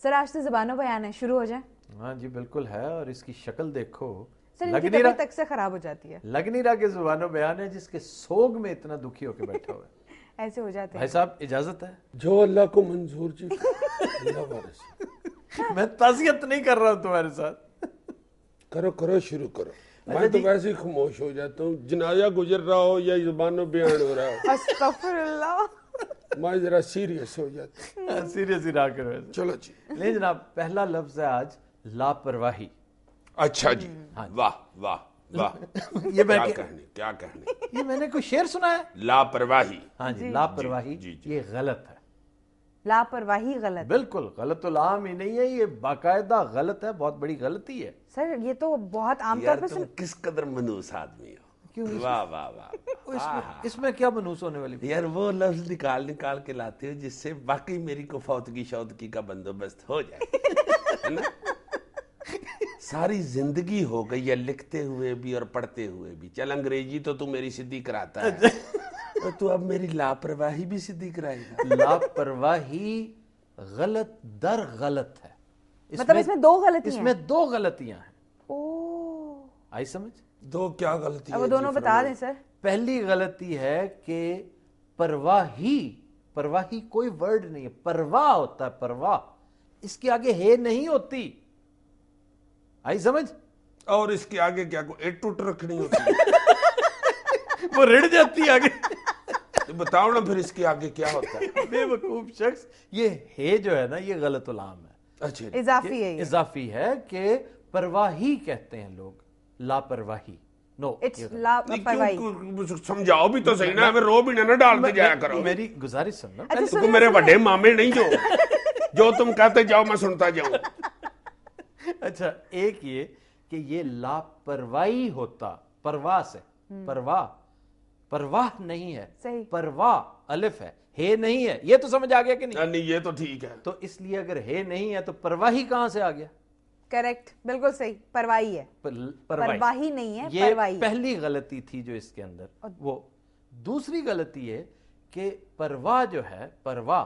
سر آج تو زبان و بیان ہے, شروع ہو جائیں. ہاں جی بالکل ہے, اور اس کی شکل دیکھو, سر ان کی طبیعت تک سے خراب ہو جاتی ہے. لگ نہیں رہا کہ زبان و بیان ہے جس کے سوگ میں اتنا دکھی ہو کے بیٹھا ہوا ہے. ایسے ہو جاتے ہیں. بھائی صاحب اجازت ہے؟ جو اللہ کو منظور جی, اللہ وارث. میں تعزیت نہیں کر رہا ہوں تمہارے ساتھ. کرو شروع کرو. میں تو ویسے ہی خاموش ہو جاتا ہوں, جنازہ گزر رہا ہو یا زبان و بیان ہو رہا ہو. استغفر اللہ. میں ذرا سیریس ہو جاتا ہوں. سیریس ہی رہا کرو. چلو جی. نہیں جناب, پہلا لفظ ہے آج لاپرواہی. اچھا جی, واہ واہ واہ. یہ کیا کہنے یہ میں نے کوئی شعر سنا ہے. لاپرواہی. ہاں جی, لاپرواہی یہ غلط ہے. لاپرواہی غلط. بالکل غلط, العام ہی نہیں ہے, یہ باقاعدہ غلط ہے, بہت بڑی غلطی ہے. سر یہ تو بہت عام طور پہ. تم کس قدر منوس آدمی ہو. واہ واہ واہ. اس میں کیا منوس ہونے والی؟ یار وہ لفظ نکال کے لاتے ہو جس سے واقعی میری کو فوتگی شودگی کا بندوبست ہو جائے. ساری زندگی ہو گئی ہے لکھتے ہوئے بھی اور پڑھتے ہوئے بھی. چل انگریزی تو میری سیدھی کراتا ہے, تو اب میری لاپرواہی بھی سیدھی کرائے گا. لاپرواہی غلط در غلط ہے. مطلب اس میں دو غلطیاں ہیں. اس میں دو غلطیاں ہیں. اوہ, آئی سمجھ؟ دو کیا غلطی ہے؟ وہ دونوں بتا دیں سر. پہلی غلطی ہے کہ پرواہی کوئی ورڈ نہیں ہے, پرواہ ہوتا ہے, پرواہ, اس کے آگے ہے نہیں ہوتی. آئی سمجھ؟ اور اس کے آگے کیا کوئی ایٹ ٹوٹ رکھنی ہوتی ہے؟ وہ رڑ جاتی ہے آگے. بتاؤ نا پھر اس کے آگے کیا ہوتا ہے. بے وقوف شخص, یہ ہے جو ہے نا یہ غلط العام ہے. اچھا, اضافی ہے. اضافی ہے کہ پرواہی کہتے ہیں لوگ, لاپرواہی. نو, سمجھاؤ بھی تو صحیح نا, ہمیں رو بھی نہ ڈالتے جایا کرو. میری گزارش سننا. تم میرے بڑے مامے نہیں جو تم کہتے جاؤ میں سنتا جاؤں. اچھا, ایک یہ کہ یہ لاپرواہی ہوتا پرواہ سے, پرواہ نہیں ہے, پرواہ الف ہے نہیں ہے. یہ تو سمجھ آ گیا کہ نہیں؟ نہیں یہ تو ٹھیک ہے. تو اس لیے اگر ہے نہیں ہے تو پرواہی کہاں سے آ گیا؟ کریکٹ, بالکل صحیح, پرواہی ہے, پرواہی نہیں ہے, پرواہی. یہ پہلی غلطی تھی جو اس کے اندر. وہ دوسری غلطی ہے کہ پرواہ جو ہے, پرواہ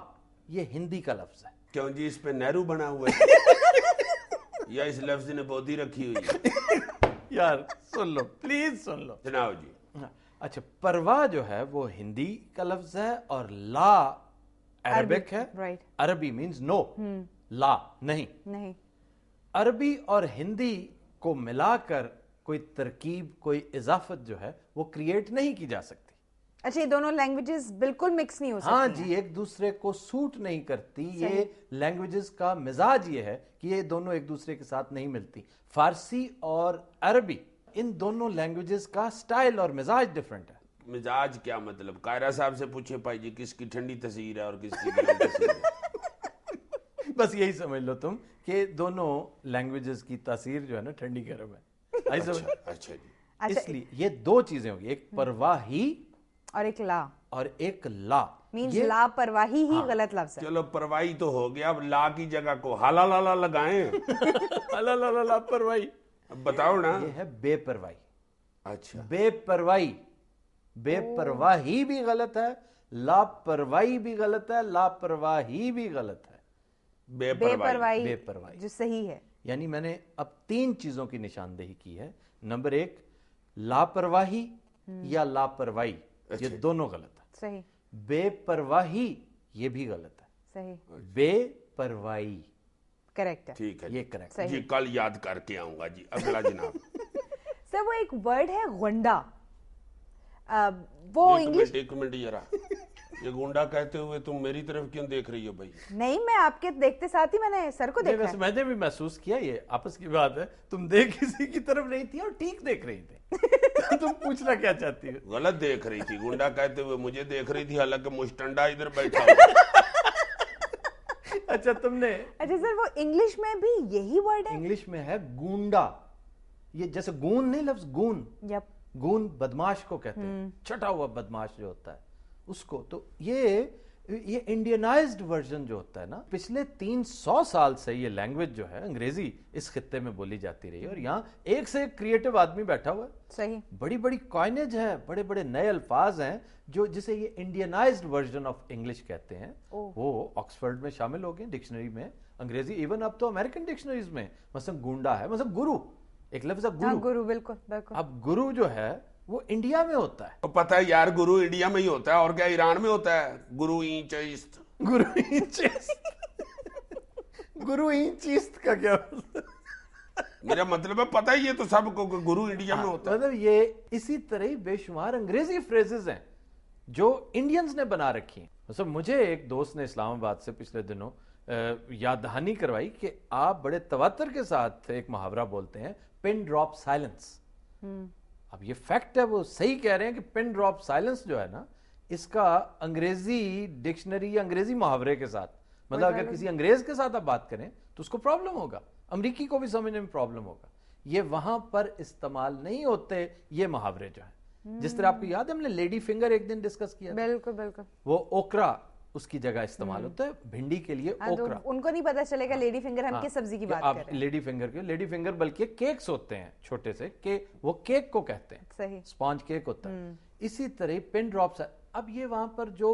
یہ ہندی کا لفظ ہے. کیوں جی, اس پہ نہرو بنا ہوا ہے یا اس لفظ نے بودی رکھی ہوئی ہے؟ یار سن لو پلیز, سن لو جناب جی. اچھا, پرواہ جو ہے وہ ہندی کا لفظ ہے اور لا عربک ہے. عربی مینز نو, لا نہیں. عربی اور ہندی کو ملا کر کوئی ترکیب, کوئی اضافت جو ہے وہ کریٹ نہیں کی جا سکتی. اچھا, یہ دونوں لینگویجز بالکل مکس نہیں ہو سکتی. ہاں جی, ایک دوسرے کو سوٹ نہیں کرتی. یہ لینگویجز کا مزاج یہ ہے کہ یہ دونوں ایک دوسرے کے ساتھ نہیں ملتی. فارسی اور عربی, ان دونوں لینگویجز کا سٹائل اور مزاج ڈیفرنٹ ہے. مزاج کیا مطلب؟ قاہرہ صاحب سے پوچھے پائی جی کس کی ٹھنڈی تصویر ہے اور کس کی گرم تصویر ہے. بس یہی سمجھ لو تم کہ دونوں لینگویجز کی تاثیر جو ہے نا ٹھنڈی گرم ہے. اچھا جی. اس لیے یہ دو چیزیں ہوگی, ایک پرواہی اور ایک لا, اور ایک لا. مینز لا پرواہی ہی غلط لفظ ہے. چلو پرواہی تو ہو گیا, اب لا کی جگہ کو حالا لالا لگائیں. حالا لالا لا پرواہی. اب بتاؤ نا. یہ ہے بے پرواہی. اچھا, بے پرواہی. بے پرواہی بھی غلط ہے, لاپرواہی بھی غلط ہے, لاپرواہی بھی غلط ہے. بے پرواہی. بے پرواہی جو صحیح ہے. یعنی میں نے اب 3 چیزوں کی نشاندہی کی ہے. نمبر 1, لاپرواہی یا لاپرواہی, یہ دونوں غلط ہے. صحیح. بے پرواہی یہ بھی غلط ہے. صحیح. بے پرواہی کریکٹ ہے. ٹھیک ہے یہ کریکٹ جی, کل یاد کر کے آؤں گا جی. اگلا جناب. سر وہ ایک ورڈ ہے گونڈا, وہ انگلش. ایک منٹ ذرا, یہ گونڈا کہتے ہوئے تم میری طرف کیوں دیکھ رہی ہو بھائی؟ نہیں, میں آپ کے دیکھتے ساتھ ہی میں نے سر کو دیکھا. میں نے بھی محسوس کیا, یہ آپس کی بات ہے. تم دیکھ کسی کی طرف نہیں تھی اور ٹھیک دیکھ رہی تھی. تم پوچھنا کیا چاہتی ہو؟ غلط دیکھ رہی تھی. گونڈا کہتے ہوئے مجھے دیکھ رہی تھی, حالانکہ مشٹنڈا ادھر بیٹھا ہوا. اچھا تم نے. اچھا سر, وہ انگلش میں بھی یہی ورڈ ہے؟ انگلش میں ہے گونڈا. یہ جیسے گون نہیں لفظ, گون. گون بدماش کو کہتے ہیں, چھٹا ہوا بدماش جو ہوتا ہے اس کو. تو یہ ये इंडियनाइज्ड वर्जन जो होता है ना, पिछले 300 साल से ये लैंग्वेज जो है अंग्रेजी इस खित्ते में बोली जाती रही है, और यहाँ एक से एक क्रिएटिव आदमी बैठा हुआ है। सही, बड़ी बड़ी कॉइनेज है, बड़े बड़े नए अल्फाज हैं जो जिसे ये इंडियनाइज्ड वर्जन ऑफ इंग्लिश कहते हैं, वो ऑक्सफोर्ड में शामिल हो गए डिक्शनरी में अंग्रेजी। इवन अब तो अमेरिकन डिक्शनरीज में मतलब गुंडा है, मतलब गुरु, एक लफ्ज है गुरु। गुरु, बिल्कुल बिल्कुल। अब गुरु जो है वो इंडिया में होता है। तो पता है यार, गुरु इंडिया में ही होता है, और क्या ईरान में होता है? गुरु इंचिस्ट, गुरु इंचिस्ट गुरु इंचिस्ट का क्या मेरा मतलब है पता ही है तो सबको गुरु इंडिया में होता है। मतलब ये इसी तरह ही बेशुमार अंग्रेजी फ्रेजेस हैं जो इंडियंस ने बना रखी हैं। मतलब मुझे एक दोस्त ने इस्लामाबाद से पिछले दिनों याद दहानी करवाई कि आप बड़े तवत्तर के साथ एक मुहावरा बोलते हैं, पिन ड्रॉप साइलेंस। अब ये फैक्ट है, वो सही कह रहे हैं कि पिन ड्रॉप साइलेंस जो है ना, इसका अंग्रेजी डिक्शनरी या अंग्रेजी मुहावरे के साथ, मतलब अगर किसी अंग्रेज के साथ आप बात करें तो उसको प्रॉब्लम होगा, अमरीकी को भी समझने में प्रॉब्लम होगा। ये वहां पर इस्तेमाल नहीं होते ये मुहावरे जो है। जिस तरह आपको याद है हमने लेडी फिंगर एक दिन डिस्कस किया, बिल्कुल बिल्कुल, वो ओकरा उसकी जगह इस्तेमाल होता है, भिंडी के लिए ओकरा। उनको नहीं पता चलेगा लेडी फिंगर हम किस सब्जी की बात कर रहे हैं। लेडी फिंगर के लेडी फिंगर बल्कि केक्स होते हैं छोटे से, के वो केक को कहते हैं, सही, स्पॉन्ज केक होता है। इसी तरह पिन ड्रॉप्स। अब ये वहां पर जो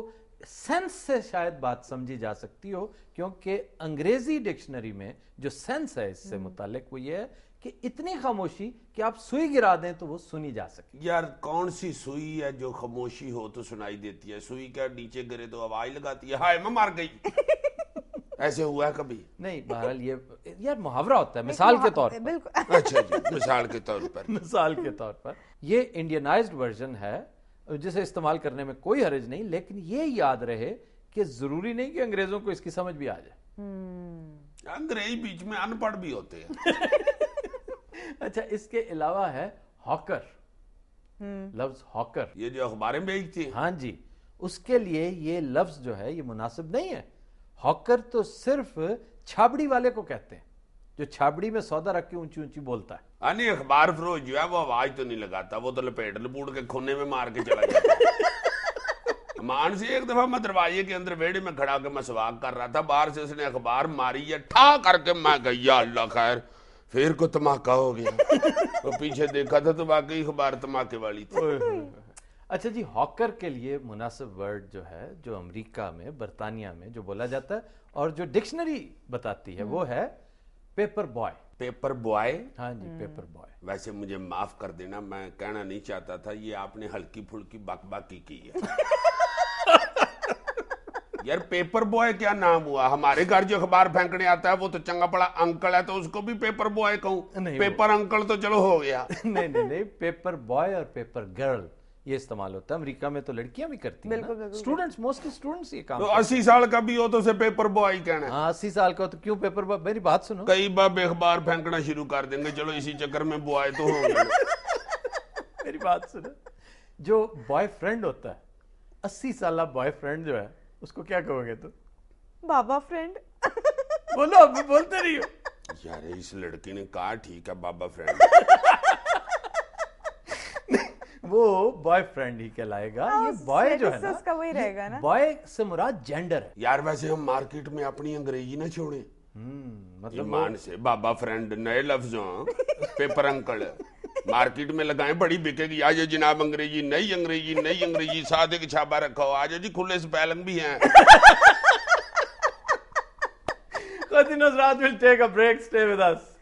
सेंस से शायद बात समझी जा सकती हो, क्योंकि अंग्रेजी डिक्शनरी में जो सेंस है इससे मुतालिक वो ये है कि इतनी खामोशी कि आप सुई गिरा दें तो वो सुनी जा सके। यार कौन सी सुई है जो खामोशी हो तो सुनाई देती है? सुई क्या नीचे गिरे तो आवाज लगाती है, हाय मैं मर गई ऐसे हुआ है कभी? नहीं, बहरहाल ये यार मुहावरा होता है मिसाल के तौर पर। अच्छा जी, मिसाल के तौर पर। मिसाल के तौर पर ये इंडियनाइज्ड वर्जन है जिसे इस्तेमाल करने में कोई हर्ज नहीं, लेकिन ये याद रहे कि जरूरी नहीं कि अंग्रेजों को इसकी समझ भी आ जाए। अंग्रेज बीच में अनपढ़ भी होते हैं। अच्छा, इसके अलावा है हॉकर, लफ्ज हॉकर, ये जो अखबारें बेचती हैं। हाँ जी, उसके लिए ये लफ्ज जो है ये मुनासिब नहीं है। हॉकर तो सिर्फ छाबड़ी वाले को कहते हैं, जो छाबड़ी में सौदा रख के ऊंची ऊंची बोलता है। यानी अखबार फरोश जो है वो आवाज तो नहीं लगाता, वो तो लपेट लपूट के खूने में मार के चला जाता है। मान से एक दफा मैं दरवाजे के अंदर वेड़े में खड़ा के मसवाक कर रहा था, बाहर से उसने अखबार मारी है, ठा करके मैं गया अल्लाह खैर, फिर को धमाका हो गया। तो पीछे देखा था तो वाकई अखबार धमाके वाली थी। अच्छा जी, हॉकर के लिए मुनासिब वर्ड जो है, जो अमेरिका में, बरतानिया में जो बोला जाता है और जो डिक्शनरी बताती है वो है पेपर बॉय। Paper boy? हाँ जी, पेपर बॉय। वैसे मुझे माफ कर देना, मैं कहना नहीं चाहता था, ये आपने हल्की फुल्की बकबकी की है। यार पेपर बॉय क्या नाम हुआ? हमारे घर जो अखबार फेंकने आता है वो तो चंगा पड़ा अंकल है, तो उसको भी पेपर बॉय कहूं? पेपर अंकल तो चलो हो गया। नहीं, पेपर बॉय और पेपर गर्ल ये इस्तेमाल होता है। अमेरिका में तो लड़कियां भी करती हैं, स्टूडेंट्स, मोस्टली स्टूडेंट्स ये काम। तो 80 साल का भी हो तो उसे पेपर बॉय कहना है? हाँ, 80 साल का हो तो क्यों पेपर बॉय? मेरी बात सुनो, कई बार अखबार फेंकना शुरू कर देंगे, चलो इसी चक्कर में बॉय तो हो गया। मेरी बात सुनो, जो बॉयफ्रेंड होता है, 80 साल बॉयफ्रेंड जो है, उसको क्या कहोगे तुम? बाबा फ्रेंड। बोलो, अभी बोलते रही हो। यार इस लड़की ने कहा ठीक है बाबा फ्रेंड। वो बॉयफ्रेंड ही कहलाएगा। ये बॉय जो है ना, उसका वही रहेगा ना, बॉय से मुराद जेंडर है। यार वैसे हम मार्केट में अपनी अंग्रेजी ना छोड़े, मतलब ईमान से बाबा फ्रेंड नए लफ्जों, पेपर अंकल मार्केट में लगाएं, बड़ी बिकेगी। आज जनाब अंग्रेजी, नई अंग्रेजी, नई अंग्रेजी, साथ एक छापा रखा हो, आज जी खुले स्पेलिंग भी हैं। Continue, Raj will take a break. Stay with us.